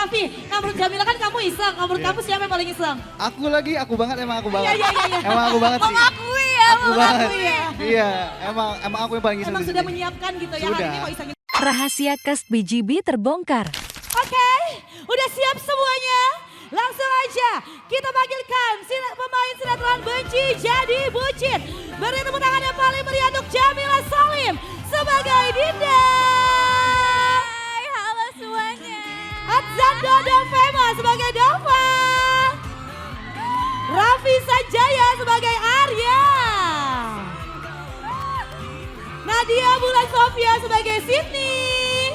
Raffi, nah menurut Jamila kan kamu iseng, nah, menurut kamu siapa yang paling iseng? Aku banget, emang aku banget. Iya. Emang aku banget sih. Mengakui ya, Aku banget. mengakui ya. Iya, emang aku yang paling iseng Emang di sudah sini. menyiapkan gitu ya, hari Sudah. ini mau isengin. Rahasia Cast BGB terbongkar. Oke, udah siap semuanya? Langsung aja kita panggilkan pemain sinetron Benci Jadi Bucin. Beri tepuk tangan yang paling meriah untuk Jamila Salim sebagai Dinda. Hai, halo semuanya. Adzan Dodo Fema sebagai Dova. Raffi Sanjaya sebagai Arya. Nadia Bulan Sofia sebagai Sydney.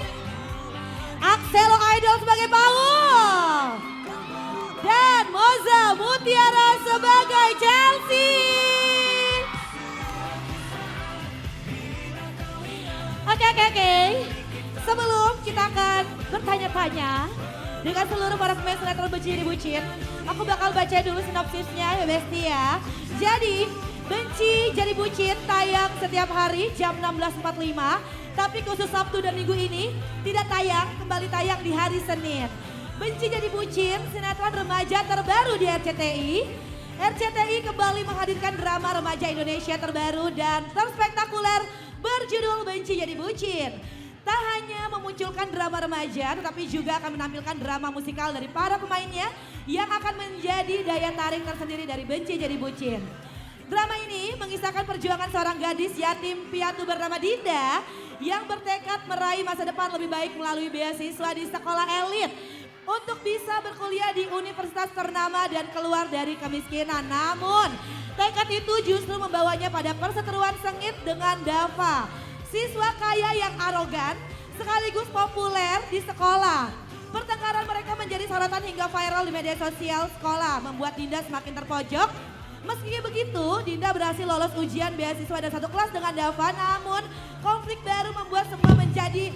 Axelo Idol sebagai Paul. Dan Moza Mutiara sebagai Chelsea. Oke. Sebelum kita akan bertanya-tanya dengan seluruh para pemain sinetron Benci Jadi Bucin, aku bakal baca dulu sinopsisnya ya Besti ya. Jadi, Benci Jadi Bucin tayang setiap hari jam 16.45, tapi khusus Sabtu dan Minggu ini tidak tayang, kembali tayang di hari Senin. Benci Jadi Bucin, sinetron remaja terbaru di RCTI. RCTI kembali menghadirkan drama remaja Indonesia terbaru dan terspektakuler berjudul Benci Jadi Bucin. Tak hanya memunculkan drama remaja, tetapi juga akan menampilkan drama musikal dari para pemainnya yang akan menjadi daya tarik tersendiri dari Benci Jadi Bucin. Drama ini mengisahkan perjuangan seorang gadis yatim piatu bernama Dinda yang bertekad meraih masa depan lebih baik melalui beasiswa di sekolah elit untuk bisa berkuliah di universitas ternama dan keluar dari kemiskinan. Namun, tekad itu justru membawanya pada perseteruan sengit dengan Dava, siswa kaya yang arogan sekaligus populer di sekolah. Pertengkaran mereka menjadi sorotan hingga viral di media sosial sekolah, membuat Dinda semakin terpojok. Meski begitu, Dinda berhasil lolos ujian beasiswa dan satu kelas dengan Dava, namun konflik baru membuat semua menjadi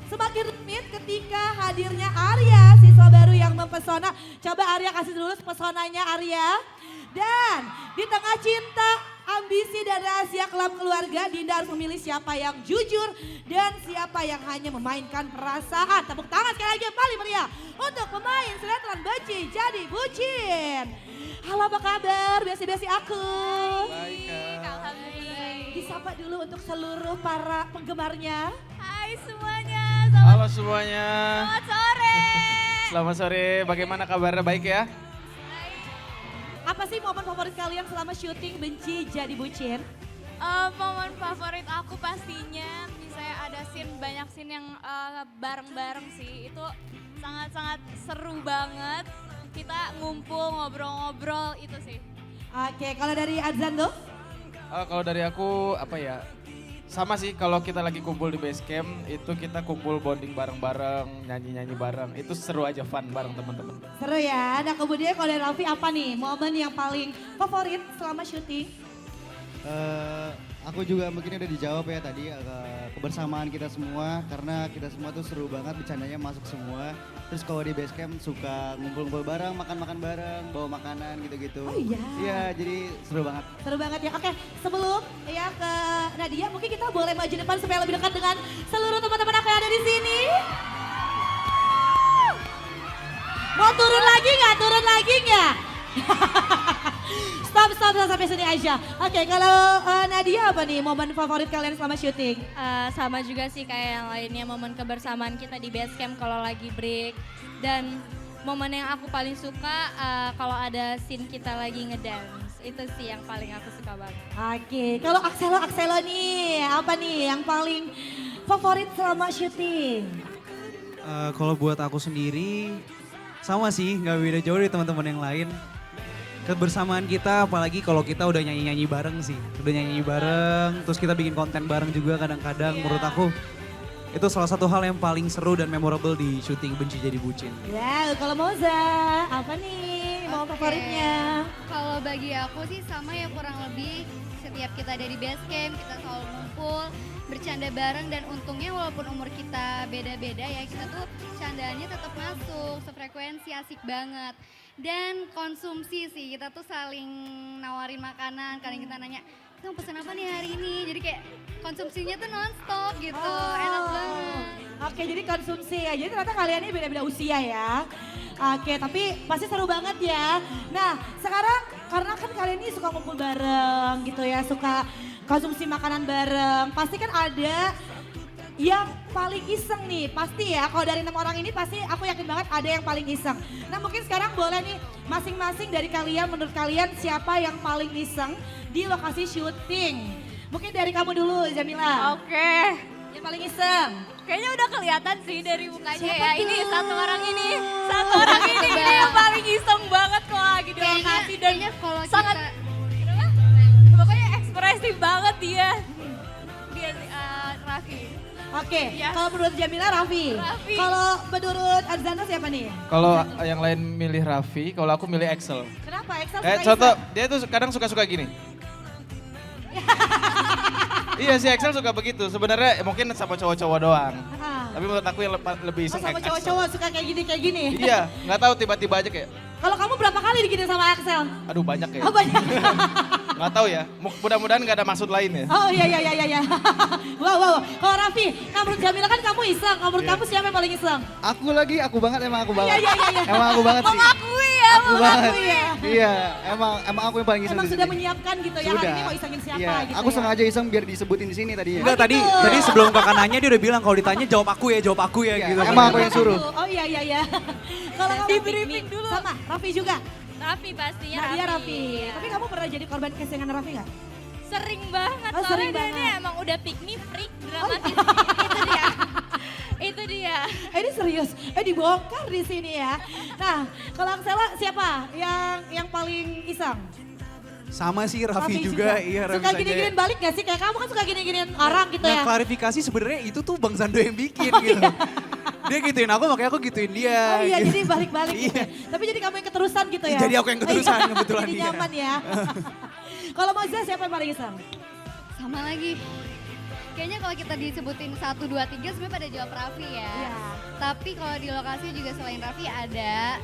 semakin rumit ketika hadirnya Arya, siswa baru yang mempesona. Coba Arya kasih dulu pesonanya Arya. Dan di tengah cinta, ambisi dan rahasia kelam keluarga, Dinda harus memilih siapa yang jujur dan siapa yang hanya memainkan perasaan. Tepuk tangan sekali lagi yang paling meriah untuk pemain sinetron Benci Jadi Bucin. Halo, apa kabar? Biasi-biasi aku. Baik, Kak. Alhamdulillah. Disapa dulu untuk seluruh para penggemarnya. Hai semuanya. Halo semuanya. Selamat sore. Selamat sore. Bagaimana kabarnya? Baik ya? Apa sih momen favorit kalian selama syuting Benci Jadi Bucin? Momen favorit aku pastinya misalnya ada banyak scene yang bareng-bareng sih. Itu sangat-sangat seru banget. Kita ngumpul, ngobrol-ngobrol itu sih. Oke, kalau dari Adzan tuh? Kalau dari aku apa ya? Sama sih kalau kita lagi kumpul di base camp itu kita kumpul bonding bareng-bareng, nyanyi-nyanyi bareng. Itu seru aja, fun bareng teman-teman. Seru ya. Nah kemudian kalau dari Raffi apa nih momen yang paling favorit selama syuting? Aku juga mungkin udah dijawab ya tadi kebersamaan kita semua karena kita semua tuh seru banget, bercandanya masuk semua. Terus kalau di base camp suka ngumpul-ngumpul bareng, makan-makan bareng, bawa makanan gitu-gitu. Oh iya. Iya, jadi seru banget. Seru banget ya. Oke, sebelum ya ke Nadia, mungkin kita boleh maju depan supaya lebih dekat dengan seluruh teman-teman aku yang ada di sini. Mau turun lagi nggak? Turun lagi nggak? Stop sampai sini aja. Oke, kalau Nadia apa nih momen favorit kalian selama syuting? Sama juga sih kayak yang lainnya, momen kebersamaan kita di base camp kalau lagi break. Dan momen yang aku paling suka kalau ada scene kita lagi ngedance. Itu sih yang paling aku suka banget. Oke, kalau Axelo nih, apa nih yang paling favorit selama syuting? Kalau buat aku sendiri sama sih, nggak beda jauh dari teman-teman yang lain. Kebersamaan kita, apalagi kalau kita udah nyanyi-nyanyi bareng sih. Udah nyanyi bareng, terus kita bikin konten bareng juga kadang-kadang. Menurut aku itu salah satu hal yang paling seru dan memorable di syuting Benci Jadi Bucin. Ya, kalau Moza, apa nih momen favoritnya? Kalau bagi aku sih sama ya, kurang lebih setiap kita ada di base camp kita selalu ngumpul, bercanda bareng, dan untungnya walaupun umur kita beda-beda ya, kita tuh candaannya tetap masuk, sefrekuensi, asik banget. Dan konsumsi sih, kita tuh saling nawarin makanan, kadang kita nanya, kita mau pesen apa nih hari ini? Jadi kayak konsumsinya tuh nonstop gitu, enak banget. Oke, jadi konsumsi ya. Jadi ternyata kalian ini beda-beda usia ya. Oke, tapi pasti seru banget ya. Nah, sekarang karena kan kalian ini suka ngumpul bareng gitu ya, suka konsumsi makanan bareng. Pasti kan ada yang paling iseng nih, pasti ya. Kalau dari 6 orang ini pasti aku yakin banget ada yang paling iseng. Nah, mungkin sekarang boleh nih masing-masing dari kalian, menurut kalian siapa yang paling iseng di lokasi syuting? Mungkin dari kamu dulu, Jamila. Oke. Yang paling iseng. Kayaknya udah kelihatan sih dari mukanya Siapa ya. tuh? Ini satu orang ini yang paling iseng banget kalau lagi di lokasi dan Kayaknya kalau sangat kita pokoknya ekspresif banget dia. Dia Raffi. Oke, Yes. kalau menurut Jamila Raffi. Raffi. Kalau menurut Arzana siapa nih? Kalau yang lain milih Raffi, kalau aku milih Excel. Kenapa Excel Kayak suka contoh, iseng? dia tuh kadang suka-suka gini. Iya si Excel suka begitu. Sebenarnya mungkin sama cowok-cowok doang. Ah. Tapi menurut aku yang lebih Oh, iseng sama Excel. cowok-cowok suka kayak gini. Iya, nggak tahu tiba-tiba aja kayak, Kalau kamu berapa kali digini sama Axel? aduh banyak ya. Oh banyak. Nggak tahu ya. Mudah-mudahan nggak ada maksud lain ya. Oh iya. Wow. Kalau Raffi, nah menurut Jamila kan kamu iseng. Kalau menurut Iya. kamu siapa yang paling iseng? Aku banget emang aku banget. Iya. Emang aku banget sih. Mengakui ya. Aku banget. Mengakui ya. Iya, emang aku yang paling iseng Emang di sudah sini. menyiapkan gitu ya, hari ini mau isengin siapa Iya, gitu aku ya. sengaja iseng biar disebutin di sini tadi ya. Enggak, tadi gitu. tadi sebelum kakak nanya dia udah bilang kalau ditanya jawab aku ya Iya, gitu. emang aku yang suruh. Oh iya. Kalau kamu Di briefing piknik dulu. sama Raffi juga? Raffi pastinya Nah dia Raffi. Raffi. Iya. Tapi kamu pernah jadi korban kesengan Raffi gak? Sering banget, Oh, soalnya sering dia banget. ini emang udah piknik freak Oh, dramatis. Itu dia. Ini serius, dibongkar di sini ya. Nah, kalau Axela siapa yang paling iseng? Sama sih Raffi juga, iya Raffi Suka saja. gini-giniin balik gak sih? Kayak kamu kan suka gini-giniin orang gitu Nah ya. klarifikasi sebenarnya itu tuh Bang Zando yang bikin gitu. Dia gituin aku makanya aku gituin dia. Oh iya, gitu. jadi balik-balik gitu. Iya. Tapi jadi kamu yang keterusan gitu ya? Jadi aku yang keterusan, kebetulan Jadi iya. nyaman ya. Kalau Moza siapa yang paling iseng? sama lagi. Kayaknya kalau kita disebutin 1, 2, 3 sebenarnya pada jawab Raffi ya. Iya. Tapi kalau di lokasi juga selain Raffi ada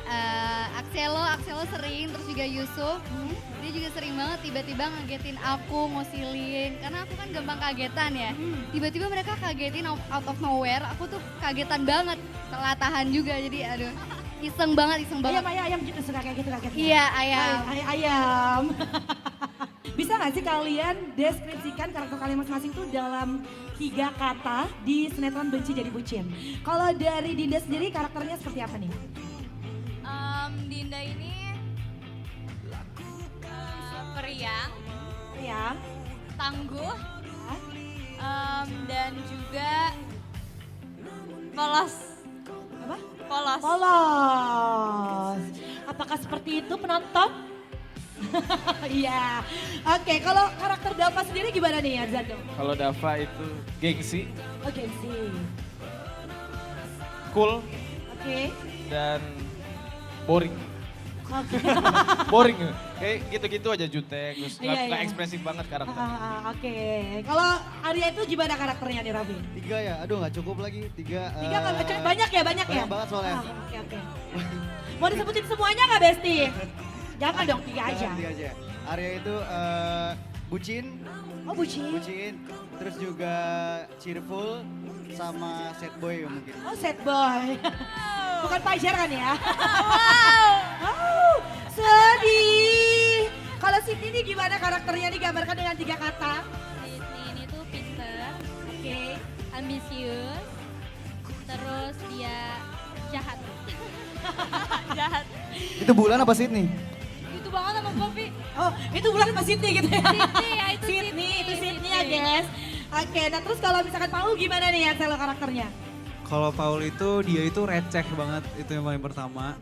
Axelo sering, terus juga Yusuf. Dia juga sering banget tiba-tiba ngagetin aku, ngosilin. Karena aku kan gampang kagetan ya. Tiba-tiba mereka kagetin out of nowhere, aku tuh kagetan banget. Telah tahan juga, jadi aduh. Iseng banget. Ayam gitu suka kayak gitu kaget. Iya, ayam. Ayam. Bisa gak sih kalian deskripsikan karakter kalian masing-masing tuh dalam 3 kata di sinetron Benci Jadi Bucin? Kalau dari Dinda sendiri karakternya seperti apa nih? Dinda ini periang, Ya. tangguh, dan juga polos. Apa? Polos. Polos. Apakah seperti itu penonton? Iya. Oke, kalau karakter Dava sendiri gimana nih Arzado? Kalau Dava itu gengsi, Oke sih. cool, Oke. dan boring. Oke. Boring, kayak gitu-gitu aja jutek, terus Iya, nggak iya. ekspresif banget karakternya. Oke. Kalau Arya itu gimana karakternya nih Raffi? 3 ya, aduh nggak cukup lagi. 3. 3 banyak ya? banyak banget soalnya. Oke. Mau disebutin semuanya nggak Besti? Jangan dong, 3 aja. 3 aja. Arya itu bucin, Oh bucin. terus juga cheerful, sama sad boy mungkin. Oh sad boy. Bukan pacar kan ya? Sedih. Kalau Siti ini gimana karakternya digambarkan dengan 3 kata? Sydney ini tuh pinter, Oke. ambisius, terus dia jahat. Jahat. Itu bulan apa Sydney? Itu banget sama Poppy. Oh itu bulan sama Sydney gitu ya? Sydney ya, itu Sydney, itu Sydney ya Sydney. guys. Oke, nah terus kalau misalkan Paul gimana nih ya selo karakternya? Kalau Paul itu dia itu receh banget, itu yang paling pertama.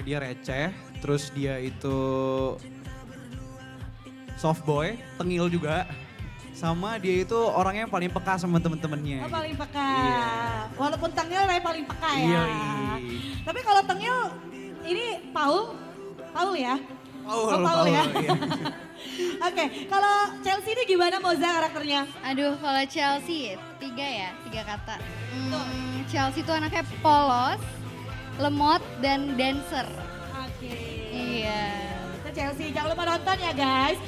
Dia receh, terus dia itu soft boy, tengil juga. Sama dia itu orangnya yang paling peka sama temen-temennya. Oh paling peka. Iya. Walaupun tengil tapi paling peka ya. Iya. Tapi kalau tengil ini Paul ya? Paul ya. Iya. Oke, kalau Chelsea ini gimana Moza karakternya? Aduh, kalau Chelsea 3 ya, 3 kata. Chelsea tuh anaknya polos, lemot, dan dancer. Oke. Iya. Itu Chelsea, jangan lupa nonton ya guys.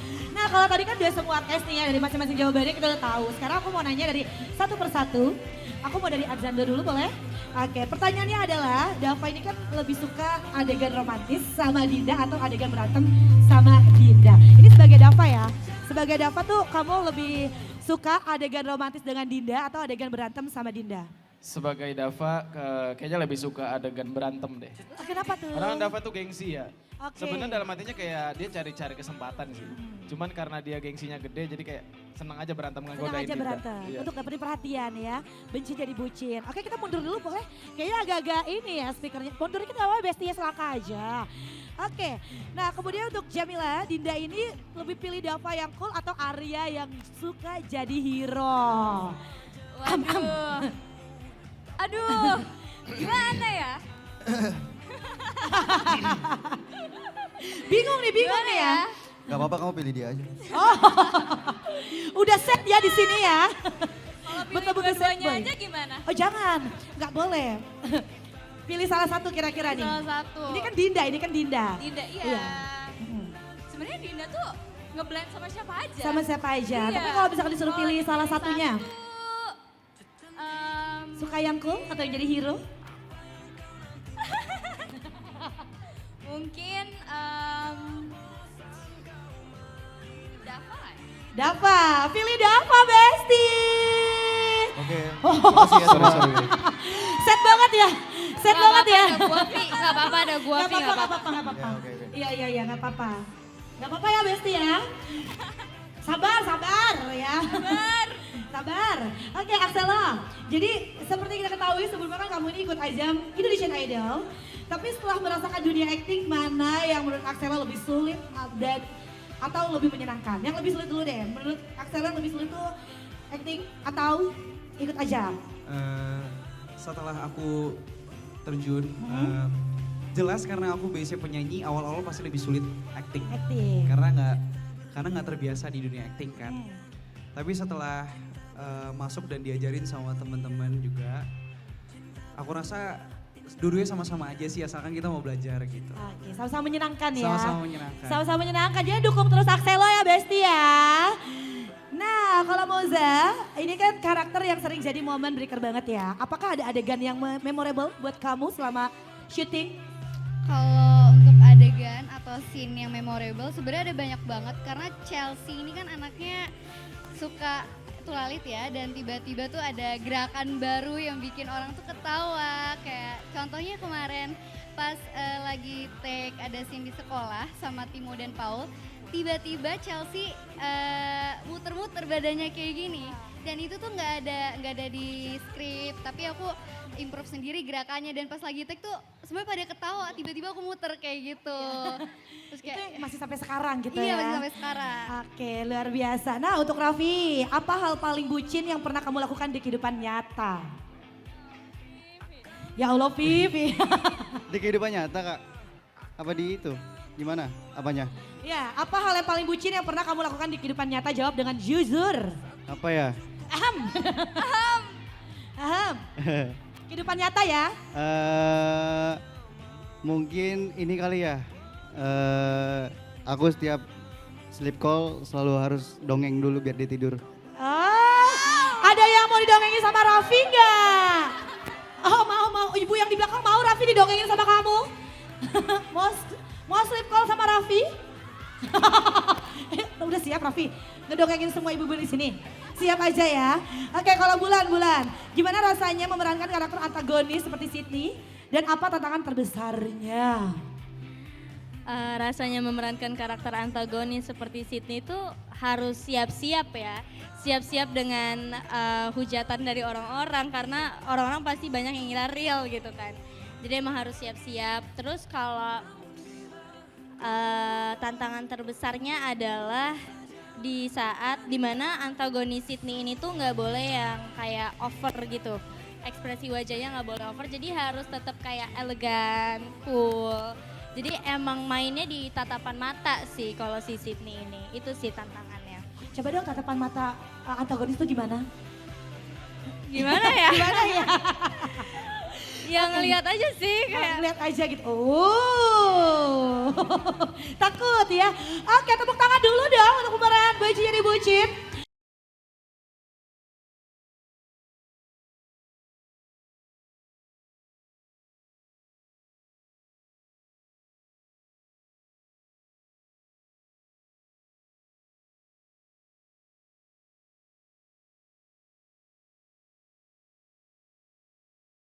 Nah kalau tadi kan udah semua tes nih ya dari masing-masing jawabannya kita udah tahu. Sekarang aku mau nanya dari satu persatu. Aku mau dari Alexander dulu boleh? Oke, pertanyaannya adalah Dava ini kan lebih suka adegan romantis sama Dinda atau adegan berantem sama Dinda. Ini sebagai Dava ya. Sebagai Dava tuh kamu lebih suka adegan romantis dengan Dinda atau adegan berantem sama Dinda? Sebagai Dava kayaknya lebih suka adegan berantem deh. Kenapa tuh? Karena Dava tuh gengsi ya. Oke. Sebenarnya dalam hatinya kayak dia cari-cari kesempatan sih. Cuman karena dia gengsinya gede jadi kayak senang aja berantem Senang ngegodain aja Dinda. berantem Iya. untuk dapetin perhatian ya. Benci jadi bucin. Oke kita mundur dulu boleh? Kayaknya agak-agak ini ya speakernya. Mundur kita awal bestia selangkah aja. Oke, nah kemudian untuk Jamila, Dinda ini lebih pilih Dava yang cool atau Arya yang suka jadi hero? Waduh. Aduh, gimana ya? Bingung nih Gimana ya. Gak apa-apa kamu pilih dia aja. Udah set ya di sini ya. Kalau pilih Betul-betul set dua-duanya boy. aja gimana? Oh jangan, nggak boleh. Pilih salah satu kira-kira nih. Salah satu. Ini kan Dinda. Dinda, iya. Iya. Sebenarnya Dinda tuh ngeblend sama siapa aja. Sama siapa aja. Iya. Tapi kalau misalkan disuruh Kalau pilih salah pilih satunya. satu, Suka yang cool atau yang jadi hero? mungkin Dava ya? Dava, pilih Dava Besti. Oke, makasih ya semua. Set banget ya, set banget ya. Ada gua, Vi. Nggak apa-apa, ada gua, Gak Vi. Nggak apa-apa, apa-apa. gak apa-apa. Ya, oke. Iya, gak apa-apa. Gak apa-apa ya Besti ya. Sabar ya. Sabar. Oke Axela, jadi seperti kita ketahui sebelumnya kan kamu ini ikut ajang Indonesian Idol. Tapi setelah merasakan dunia acting, mana yang menurut Axela lebih sulit dan atau lebih menyenangkan? Yang lebih sulit dulu deh, menurut Axela yang lebih sulit tuh acting atau ikut ajang? Setelah aku terjun, jelas karena aku biasanya penyanyi, awal-awal pasti lebih sulit acting. Acting. Karena nggak terbiasa di dunia acting kan. Hmm. Tapi setelah masuk dan diajarin sama teman-teman juga, aku rasa dua-duanya sama-sama aja sih asalkan kita mau belajar gitu. Oke, sama-sama menyenangkan ya. Sama-sama menyenangkan. Sama-sama menyenangkan, jadi dukung terus Axela ya Besti ya. Nah kalau Moza, ini kan karakter yang sering jadi momen breaker banget ya. Apakah ada adegan yang memorable buat kamu selama syuting? Kalau untuk adegan atau scene yang memorable sebenarnya ada banyak banget karena Chelsea ini kan anaknya suka tulalit ya dan tiba-tiba tuh ada gerakan baru yang bikin orang tuh ketawa kayak contohnya kemarin pas lagi take ada scene di sekolah sama Timo dan Paul tiba-tiba Chelsea muter-muter badannya kayak gini dan itu tuh nggak ada di skrip tapi aku improve sendiri gerakannya dan pas lagi take tuh semuanya pada ketawa tiba-tiba aku muter kayak gitu terus Itu kayak masih sampai sekarang gitu iya ya? masih sampai sekarang. Oke luar biasa. Nah untuk Raffi, apa hal paling bucin yang pernah kamu lakukan di kehidupan nyata? Ya Allah Vivi. Di kehidupan nyata kak? Apa di itu? Gimana? Apanya? Ya, apa hal yang paling bucin yang pernah kamu lakukan di kehidupan nyata? Jawab dengan jujur. Apa ya? Aham. Kehidupan nyata ya? Mungkin ini kali ya. Aku setiap sleep call selalu harus dongeng dulu biar dia tidur. Oh, ada yang mau didongengin sama Raffi nggak? Oh mau, ibu yang di belakang mau Raffi didongengin sama kamu? mau sleep call sama Raffi? Udah siap Raffi, ngedongengin semua ibu-ibu di sini. Siap aja ya. Oke kalau Bulan, gimana rasanya memerankan karakter antagonis seperti Sydney? Dan apa tantangan terbesarnya? Rasanya memerankan karakter antagonis seperti Sydney itu harus siap-siap ya. Siap-siap dengan hujatan dari orang-orang karena orang-orang pasti banyak yang ngira real gitu kan. Jadi emang harus siap-siap. Terus kalau tantangan terbesarnya adalah di saat dimana antagonis Sydney ini tuh nggak boleh yang kayak over gitu. Ekspresi wajahnya nggak boleh over, jadi harus tetap kayak elegan, cool. Jadi emang mainnya di tatapan mata sih kalau si Sydney ini, itu sih tantangannya. Coba dong tatapan mata antagonis itu gimana? Gimana ya? Gimana ya? Ya ngelihat aja sih kayak. Lihat aja gitu. Oh. Takut ya. Oke, tepuk tangan dulu dong untuk pemeran Baju Jadi Bucin.